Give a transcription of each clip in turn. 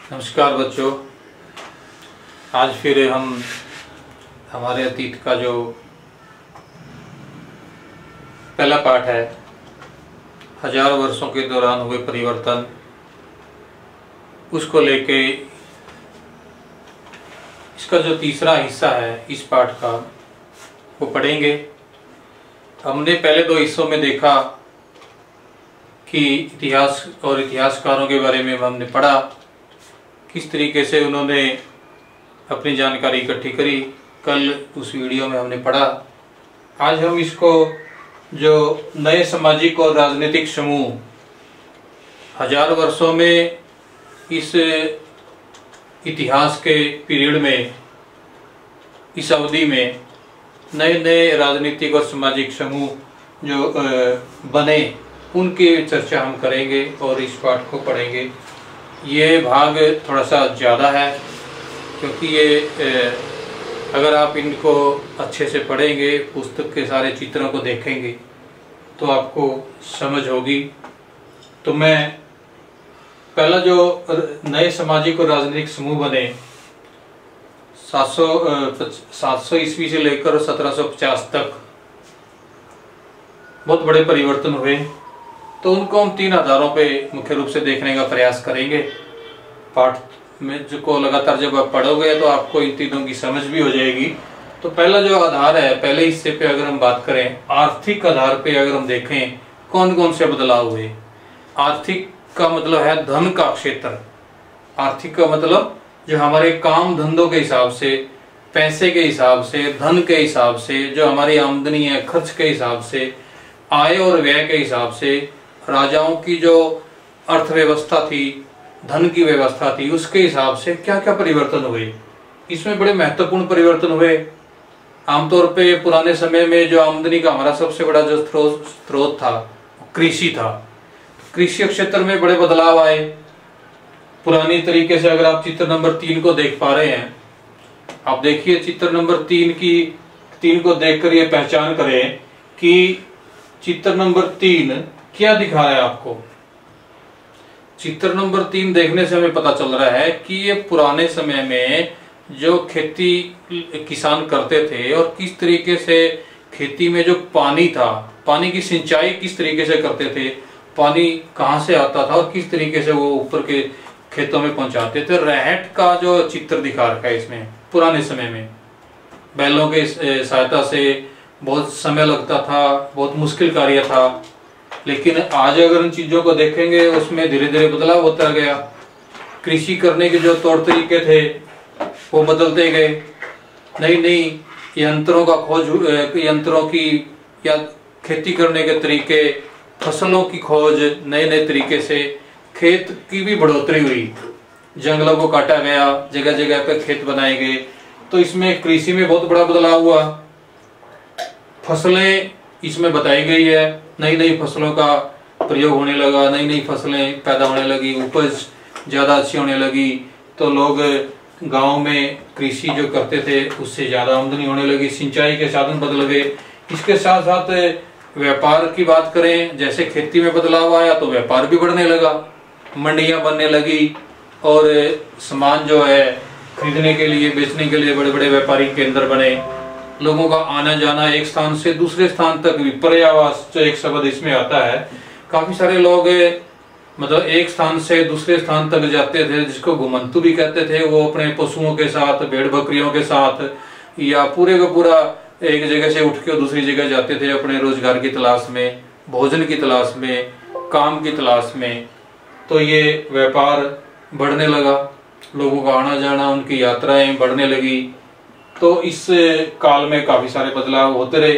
नमस्कार बच्चों। आज फिर हम हमारे अतीत का जो पहला पाठ है, हजारों वर्षों के दौरान हुए परिवर्तन, उसको लेके इसका जो तीसरा हिस्सा है इस पाठ का वो पढ़ेंगे। हमने पहले दो हिस्सों में देखा कि इतिहास और इतिहासकारों के बारे में हमने पढ़ा, किस तरीके से उन्होंने अपनी जानकारी इकट्ठी करी। कल उस वीडियो में हमने पढ़ा। आज हम इसको जो नए सामाजिक और राजनीतिक समूह हजारों वर्षों में इस इतिहास के पीरियड में, इस अवधि में नए नए राजनीतिक और सामाजिक समूह जो बने, उनकी चर्चा हम करेंगे और इस पाठ को पढ़ेंगे। ये भाग थोड़ा सा ज़्यादा है क्योंकि ये अगर आप इनको अच्छे से पढ़ेंगे, पुस्तक के सारे चित्रों को देखेंगे तो आपको समझ होगी। तो मैं पहला जो नए सामाजिक और राजनीतिक समूह बने 700 ईस्वी से लेकर 1750 तक बहुत बड़े परिवर्तन हुए, तो उनको हम 3 आधारों पे मुख्य रूप से देखने का प्रयास करेंगे। पाठ में जो को लगातार जब आप पढ़ोगे तो आपको इन तीनों की समझ भी हो जाएगी। तो पहला जो आधार है, पहले हिस्से पे अगर हम बात करें, आर्थिक आधार पे अगर हम देखें कौन कौन से बदलाव हुए। आर्थिक का मतलब है धन का क्षेत्र। आर्थिक का मतलब जो हमारे काम धंधों के हिसाब से, पैसे के हिसाब से, धन के हिसाब से, जो हमारी आमदनी है खर्च के हिसाब से, आय और व्यय के हिसाब से, राजाओं की जो अर्थव्यवस्था थी, धन की व्यवस्था थी, उसके हिसाब से क्या क्या परिवर्तन हुए। इसमें बड़े महत्वपूर्ण परिवर्तन हुए। आमतौर पे पुराने समय में जो आमदनी का हमारा सबसे बड़ा जो स्रोत था कृषि था। कृषि क्षेत्र में बड़े बदलाव आए। पुरानी तरीके से अगर आप चित्र नंबर 3 को देख पा रहे हैं, आप देखिए चित्र नंबर 3 को देखकर ये पहचान करें कि चित्र नंबर 3 क्या दिखा रहा है आपको। चित्र नंबर 3 देखने से हमें पता चल रहा है कि ये पुराने समय में जो खेती किसान करते थे और किस तरीके से खेती में जो पानी था, पानी की सिंचाई किस तरीके से करते थे, पानी कहाँ से आता था और किस तरीके से वो ऊपर के खेतों में पहुंचाते थे। रहट का जो चित्र दिखा रखा है इसमें, पुराने समय में बैलों के सहायता से बहुत समय लगता था, बहुत मुश्किल कार्य था। लेकिन आज अगर उन चीजों को देखेंगे उसमें धीरे धीरे बदलाव होता गया। कृषि करने के जो तौर तरीके थे वो बदलते गए। नई नई यंत्रों का खोज, यंत्रों की या खेती करने के तरीके, फसलों की खोज, नए नए तरीके से खेत की भी बढ़ोतरी हुई। जंगलों को काटा गया, जगह जगह पे खेत बनाए गए। तो इसमें कृषि में बहुत बड़ा बदलाव हुआ। फसलें इसमें बताई गई है, नई नई फसलों का प्रयोग होने लगा, नई नई फसलें पैदा होने लगी, उपज ज्यादा अच्छी होने लगी। तो लोग गांव में कृषि जो करते थे उससे ज्यादा आमदनी होने लगी। सिंचाई के साधन बदल गए। इसके साथ साथ व्यापार की बात करें, जैसे खेती में बदलाव आया तो व्यापार भी बढ़ने लगा, मंडियां बनने लगी और सामान जो है खरीदने के लिए, बेचने के लिए बड़े बड़े व्यापारिक केंद्र बने। लोगों का आना जाना एक स्थान से दूसरे स्थान तक भी, पर्यावास जो एक शब्द इसमें आता है, काफी सारे लोग मतलब एक स्थान से दूसरे स्थान तक जाते थे, जिसको घुमंतु भी कहते थे। वो अपने पशुओं के साथ, भेड़ बकरियों के साथ, या पूरे का पूरा एक जगह से उठ के दूसरी जगह जाते थे अपने रोजगार की तलाश में, भोजन की तलाश में, काम की तलाश में। तो ये व्यापार बढ़ने लगा, लोगों का आना जाना, उनकी यात्राएं बढ़ने लगी। तो इस काल में काफी सारे बदलाव होते रहे।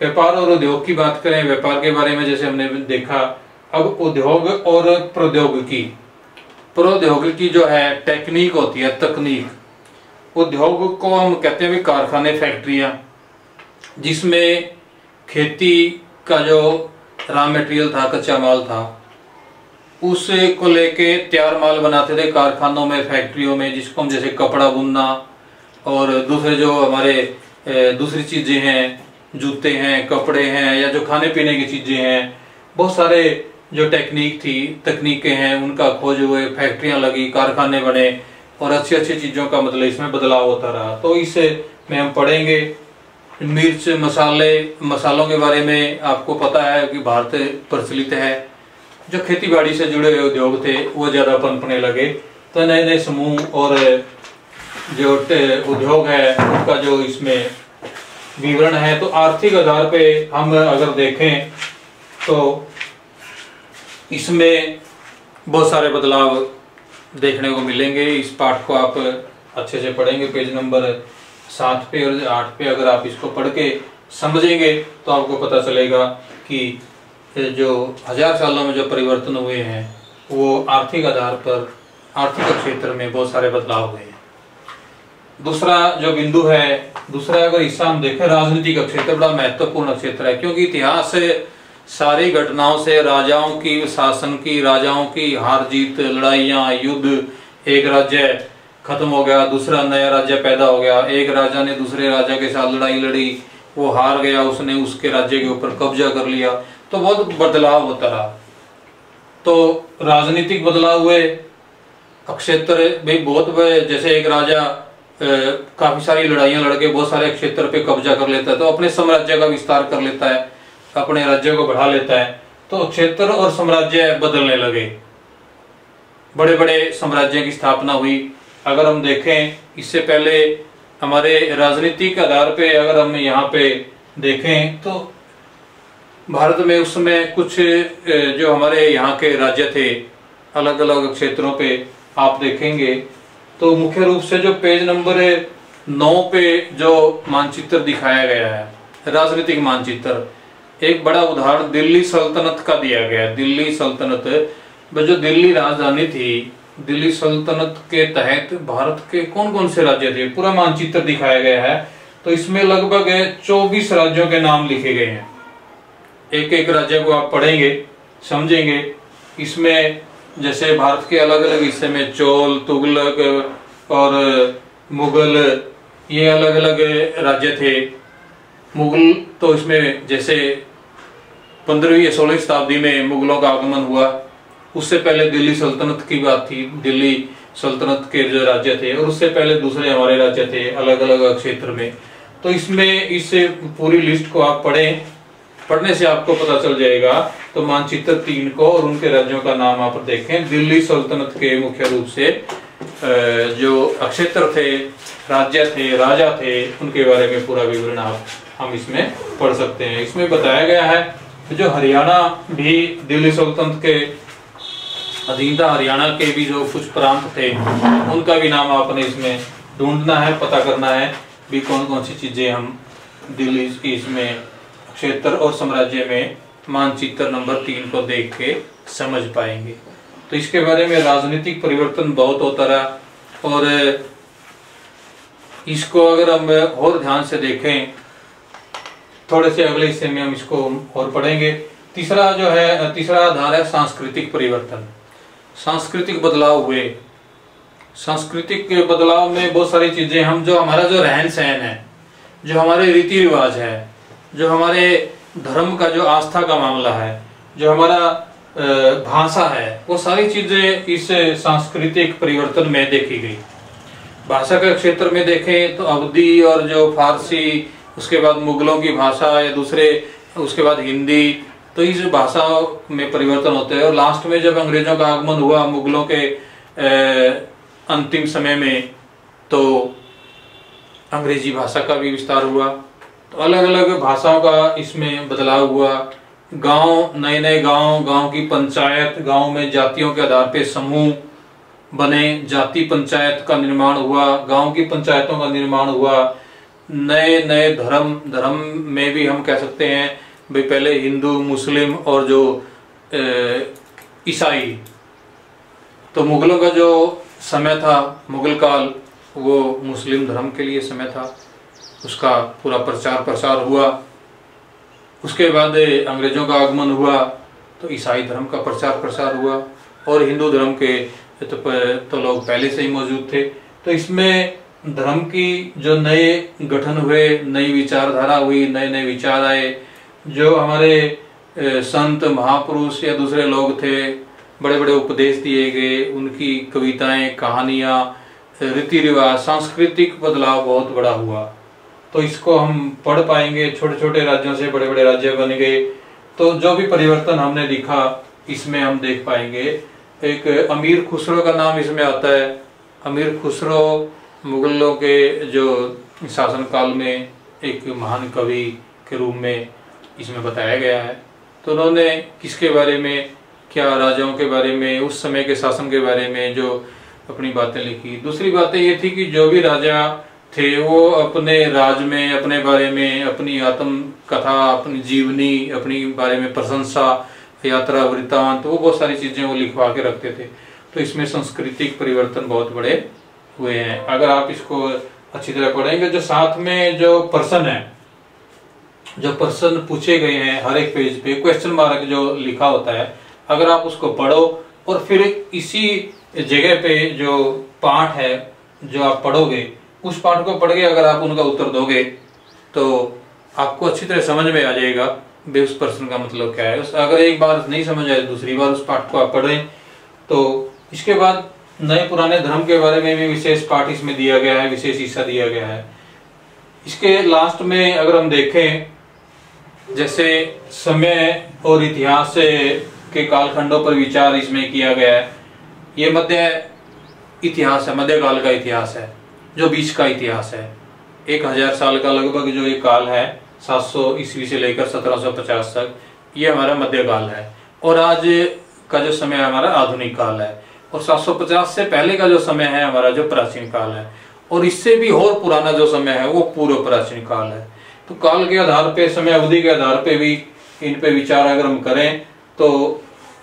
व्यापार और उद्योग की बात करें, व्यापार के बारे में जैसे हमने देखा, अब उद्योग और प्रौद्योगिकी जो है, टेक्निक होती है, तकनीक। उद्योग को हम कहते हैं भी कारखाने, फैक्ट्रियां, जिसमें खेती का जो रॉ मटेरियल था, कच्चा माल था, उसे को लेके तैयार माल बनाते थे कारखानों में, फैक्ट्रियों में, जिसको हम जैसे कपड़ा बुनना और दूसरे जो हमारे दूसरी चीजें हैं, जूते हैं, कपड़े हैं, या जो खाने पीने की चीजें हैं, बहुत सारे जो टेक्निक थी, तकनीकें हैं, उनका खोज हुए, फैक्ट्रियां लगी, कारखाने बने और अच्छी अच्छी चीजों का मतलब इसमें बदलाव होता रहा। तो इसे में हम पढ़ेंगे। मिर्च, मसालों के बारे में आपको पता है कि भारत प्रचलित है। जो खेती बाड़ी से जुड़े हुए उद्योग थे वो ज्यादा पनपने लगे, तो नए नए समूह और जो उद्योग है उनका जो इसमें विवरण है। तो आर्थिक आधार पे हम अगर देखें तो इसमें बहुत सारे बदलाव देखने को मिलेंगे। इस पाठ को आप अच्छे से पढ़ेंगे, पेज नंबर 7 पे और 8 पे अगर आप इसको पढ़ के समझेंगे तो आपको पता चलेगा कि जो 1000 सालों में जो परिवर्तन हुए हैं वो आर्थिक आधार पर आर्थिक क्षेत्र में बहुत सारे बदलाव हुए हैं। दूसरा जो बिंदु है, दूसरा अगर हिस्सा हम देखें, राजनीतिक क्षेत्र बड़ा महत्वपूर्ण क्षेत्र है, क्योंकि इतिहास से सारी घटनाओं से, राजाओं की शासन की, राजाओं की हार जीत, लड़ाइयाँ, युद्ध, एक राज्य खत्म हो गया, दूसरा नया राज्य पैदा हो गया, एक राजा ने दूसरे राजा के साथ लड़ाई लड़ी, वो हार गया, उसने उसके राज्य के ऊपर कब्जा कर लिया, तो बहुत बदलाव होता रहा। तो राजनीतिक बदलाव हुए, क्षेत्र भी बहुत, जैसे एक राजा काफी सारी लड़ाइयां लड़के बहुत सारे क्षेत्र पे कब्जा कर लेता है, तो अपने साम्राज्य का विस्तार कर लेता है, अपने राज्य को बढ़ा लेता है, तो क्षेत्र और साम्राज्य बदलने लगे, बड़े बड़े साम्राज्य की स्थापना हुई। अगर हम देखें इससे पहले हमारे राजनीतिक आधार पे अगर हम यहाँ पे देखें तो भारत में उस समय कुछ जो हमारे यहाँ के राज्य थे अलग अलग क्षेत्रों पे आप देखेंगे तो मुख्य रूप से जो पेज नंबर 9 पे जो मानचित्र दिखाया गया है, राजनीतिक मानचित्र, एक बड़ा उदाहरण दिल्ली सल्तनत का दिया गया है। दिल्ली सल्तनत जो दिल्ली राजधानी थी, दिल्ली सल्तनत के तहत भारत के कौन कौन से राज्य थे पूरा मानचित्र दिखाया गया है। तो इसमें लगभग 24 राज्यों के नाम लिखे गए हैं। एक एक राज्य को आप पढ़ेंगे, समझेंगे। इसमें जैसे भारत के अलग अलग हिस्से में चोल, तुगलक और मुगल, ये अलग अलग राज्य थे। मुगल तो इसमें जैसे 15वीं या 16वीं शताब्दी में मुगलों का आगमन हुआ, उससे पहले दिल्ली सल्तनत की बात थी, दिल्ली सल्तनत के जो राज्य थे, और उससे पहले दूसरे हमारे राज्य थे अलग अलग क्षेत्र में। तो इसमें इस पूरी लिस्ट को आप पढ़ें, पढ़ने से आपको पता चल जाएगा। तो मानचित्र 3 को और उनके राज्यों का नाम आप देखें। दिल्ली सल्तनत के मुख्य रूप से जो क्षेत्र थे, राज्य थे, राजा थे, उनके बारे में पूरा विवरण हम इसमें पढ़ सकते हैं। इसमें बताया गया है जो हरियाणा भी दिल्ली सल्तनत के अधीन था, हरियाणा के भी जो कुछ प्रांत थे उनका भी नाम आपने इसमें ढूंढना है, पता करना है भी कौन कौन सी चीजें हम दिल्ली की इसमें क्षेत्र और साम्राज्य में मानचित्र नंबर 3 को देख के समझ पाएंगे। तो इसके बारे में राजनीतिक परिवर्तन बहुत होता रहा और इसको अगर हम और ध्यान से देखें, थोड़े से अगले हिस्से में हम इसको और पढ़ेंगे। तीसरा जो है, तीसरा आधार है सांस्कृतिक परिवर्तन। सांस्कृतिक बदलाव हुए। सांस्कृतिक बदलाव में बहुत सारी चीजें हम जो हमारा जो रहन सहन है, जो हमारे रीति रिवाज है, जो हमारे धर्म का जो आस्था का मामला है, जो हमारा भाषा है, वो सारी चीजें इस सांस्कृतिक परिवर्तन में देखी गई। भाषा के क्षेत्र में देखें तो अवधी और जो फारसी, उसके बाद मुगलों की भाषा या दूसरे, उसके बाद हिंदी, तो इस भाषा में परिवर्तन होते हैं। और लास्ट में जब अंग्रेजों का आगमन हुआ मुगलों के अंतिम समय में, तो अंग्रेजी भाषा का भी विस्तार हुआ। तो अलग अलग भाषाओं का इसमें बदलाव हुआ। गांव, नए नए गांव की पंचायत, गांव में जातियों के आधार पे समूह बने, जाति पंचायत का निर्माण हुआ, गांव की पंचायतों का निर्माण हुआ। नए नए धर्म में भी हम कह सकते हैं भाई, पहले हिंदू, मुस्लिम और जो ईसाई। तो मुगलों का जो समय था, मुगल काल, वो मुस्लिम धर्म के लिए समय था, उसका पूरा प्रचार प्रसार हुआ। उसके बाद अंग्रेजों का आगमन हुआ तो ईसाई धर्म का प्रचार प्रसार हुआ, और हिंदू धर्म के तो लोग पहले से ही मौजूद थे। तो इसमें धर्म की जो नए गठन हुए, नई विचारधारा हुई, नए नए विचार आए। जो हमारे संत महापुरुष या दूसरे लोग थे, बड़े बड़े उपदेश दिए गए, उनकी कविताएं, कहानियां, रीति रिवाज, सांस्कृतिक बदलाव बहुत बड़ा हुआ। तो इसको हम पढ़ पाएंगे। छोटे छोटे राज्यों से बड़े बड़े राज्य बन गए, तो जो भी परिवर्तन हमने दिखा इसमें हम देख पाएंगे। एक अमीर खुसरो का नाम इसमें आता है। अमीर खुसरो मुगलों के जो शासनकाल में एक महान कवि के रूप में इसमें बताया गया है। तो उन्होंने किसके बारे में, क्या राजाओं के बारे में, उस समय के शासन के बारे में जो अपनी बातें लिखी। दूसरी बातें ये थी कि जो भी राजा थे वो अपने राज में, अपने बारे में, अपनी आत्म कथा, अपनी जीवनी, अपनी बारे में प्रशंसा, यात्रा वृत्तांत, वो बहुत सारी चीजें वो लिखवा के रखते थे। तो इसमें सांस्कृतिक परिवर्तन बहुत बड़े हुए हैं। अगर आप इसको अच्छी तरह पढ़ेंगे, जो साथ में जो प्रश्न है, जो प्रश्न पूछे गए हैं हर एक पेज पे क्वेश्चन मार्क जो लिखा होता है, अगर आप उसको पढ़ो और फिर इसी जगह पे जो पाठ है जो आप पढ़ोगे, उस पाठ को पढ़ के अगर आप उनका उत्तर दोगे तो आपको अच्छी तरह समझ में आ जाएगा बे उस प्रश्न का मतलब क्या है। अगर एक बार नहीं समझ आए, दूसरी बार उस पाठ को आप पढ़ें। तो इसके बाद नए पुराने धर्म के बारे में भी विशेष पाठ इसमें दिया गया है, विशेष हिस्सा दिया गया है। इसके लास्ट में अगर हम देखें, जैसे समय और इतिहास के कालखंडों पर विचार इसमें किया गया है। ये मध्य इतिहास है, मध्यकाल का इतिहास है, जो बीच का इतिहास है। 1000 साल का लगभग जो ये काल है, 700 ईस्वी से लेकर 1750 तक, ये हमारा मध्यकाल है। और आज का जो समय है हमारा आधुनिक काल है। और 750 से पहले का जो समय है हमारा जो प्राचीन काल है। और इससे भी और पुराना जो समय है वो पूर्व प्राचीन काल है। तो काल के आधार पे, समय अवधि के आधार पे भी इन पे विचार अगर हम करें तो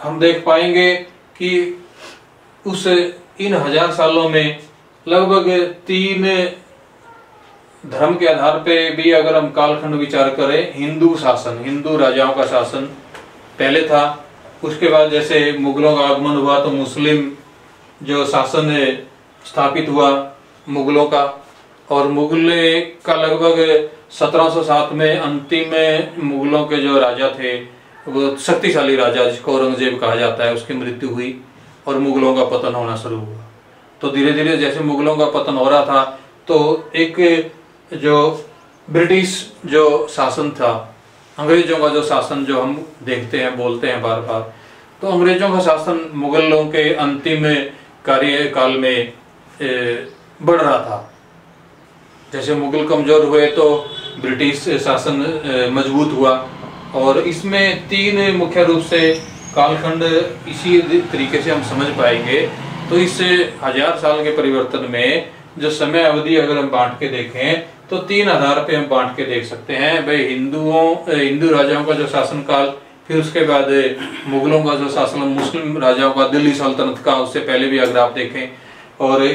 हम देख पाएंगे कि इन 1000 सालों में लगभग 3 धर्म के आधार पे भी अगर हम कालखंड विचार करें, हिंदू शासन, हिंदू राजाओं का शासन पहले था। उसके बाद जैसे मुगलों का आगमन हुआ तो मुस्लिम जो शासन स्थापित हुआ मुगलों का। और मुगल का लगभग 1707 में अंतिम मुगलों के जो राजा थे, वो शक्तिशाली राजा जिसको औरंगजेब कहा जाता है, उसकी मृत्यु हुई और मुगलों का पतन होना शुरू हुआ। तो धीरे धीरे जैसे मुगलों का पतन हो रहा था तो एक जो ब्रिटिश जो शासन था, अंग्रेजों का जो शासन जो हम देखते हैं, बोलते हैं बार बार, तो अंग्रेजों का शासन मुगलों के अंतिम कार्यकाल में बढ़ रहा था। जैसे मुगल कमजोर हुए तो ब्रिटिश शासन मजबूत हुआ। और इसमें 3 मुख्य रूप से कालखंड इसी तरीके से हम समझ पाएंगे। तो इस 1000 साल के परिवर्तन में जो समय अवधि अगर हम बांट के देखें तो 3 आधार पे हम बांट के देख सकते हैं। भाई हिंदू राजाओं का जो शासन काल, फिर उसके बाद मुगलों का जो शासन, मुस्लिम राजाओं का, दिल्ली सल्तनत का, उससे पहले भी अगर आप देखें, और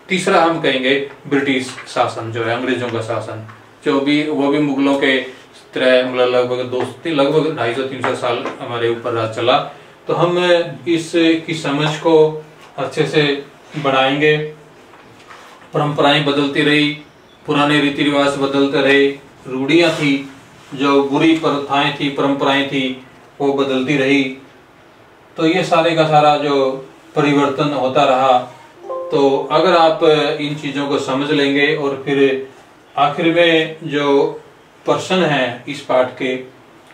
तीसरा हम कहेंगे ब्रिटिश शासन जो है, अंग्रेजों का शासन, जो भी वो भी मुगलों के तरह लगभग 250-300 साल हमारे ऊपर राज चला। तो हम इसकी समझ को अच्छे से बढ़ाएंगे। परंपराएं बदलती रही, पुराने रीति रिवाज बदलते रहे, रूढ़ियां थी, जो बुरी प्रथाएं थी, परंपराएं थी, वो बदलती रही। तो ये सारे का सारा जो परिवर्तन होता रहा। तो अगर आप इन चीजों को समझ लेंगे और फिर आखिर में जो प्रश्न है इस पाठ के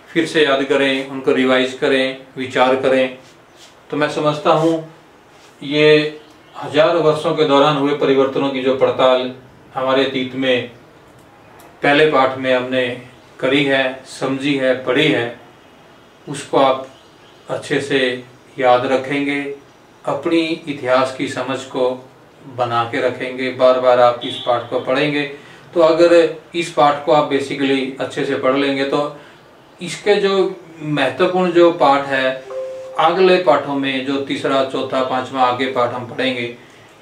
फिर से याद करें, उनको रिवाइज करें, विचार करें, तो मैं समझता हूँ ये 1000 वर्षों के दौरान हुए परिवर्तनों की जो पड़ताल हमारे अतीत में पहले पाठ में हमने करी है, समझी है, पढ़ी है, उसको आप अच्छे से याद रखेंगे, अपनी इतिहास की समझ को बना के रखेंगे। बार बार आप इस पाठ को पढ़ेंगे। तो अगर इस पाठ को आप बेसिकली अच्छे से पढ़ लेंगे तो इसके जो महत्वपूर्ण जो पाठ है अगले पाठों में, जो तीसरा, चौथा, 5वां आगे पाठ हम पढ़ेंगे,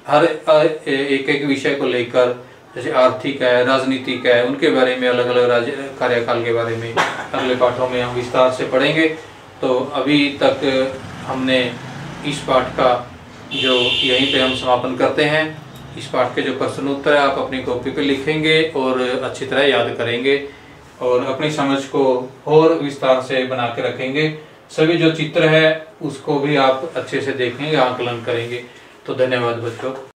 हर एक एक विषय को लेकर, जैसे आर्थिक है, राजनीतिक है, उनके बारे में, अलग अलग कार्यकाल के बारे में अगले पाठों में हम विस्तार से पढ़ेंगे। तो अभी तक हमने इस पाठ का जो यहीं पे हम समापन करते हैं। इस पाठ के जो प्रश्न उत्तर है आप अपनी कॉपी पे लिखेंगे और अच्छी तरह याद करेंगे। और अपनी समझ को और विस्तार से बना के रखेंगे। सभी जो चित्र है उसको भी आप अच्छे से देखेंगे, आकलन करेंगे। तो धन्यवाद बच्चों।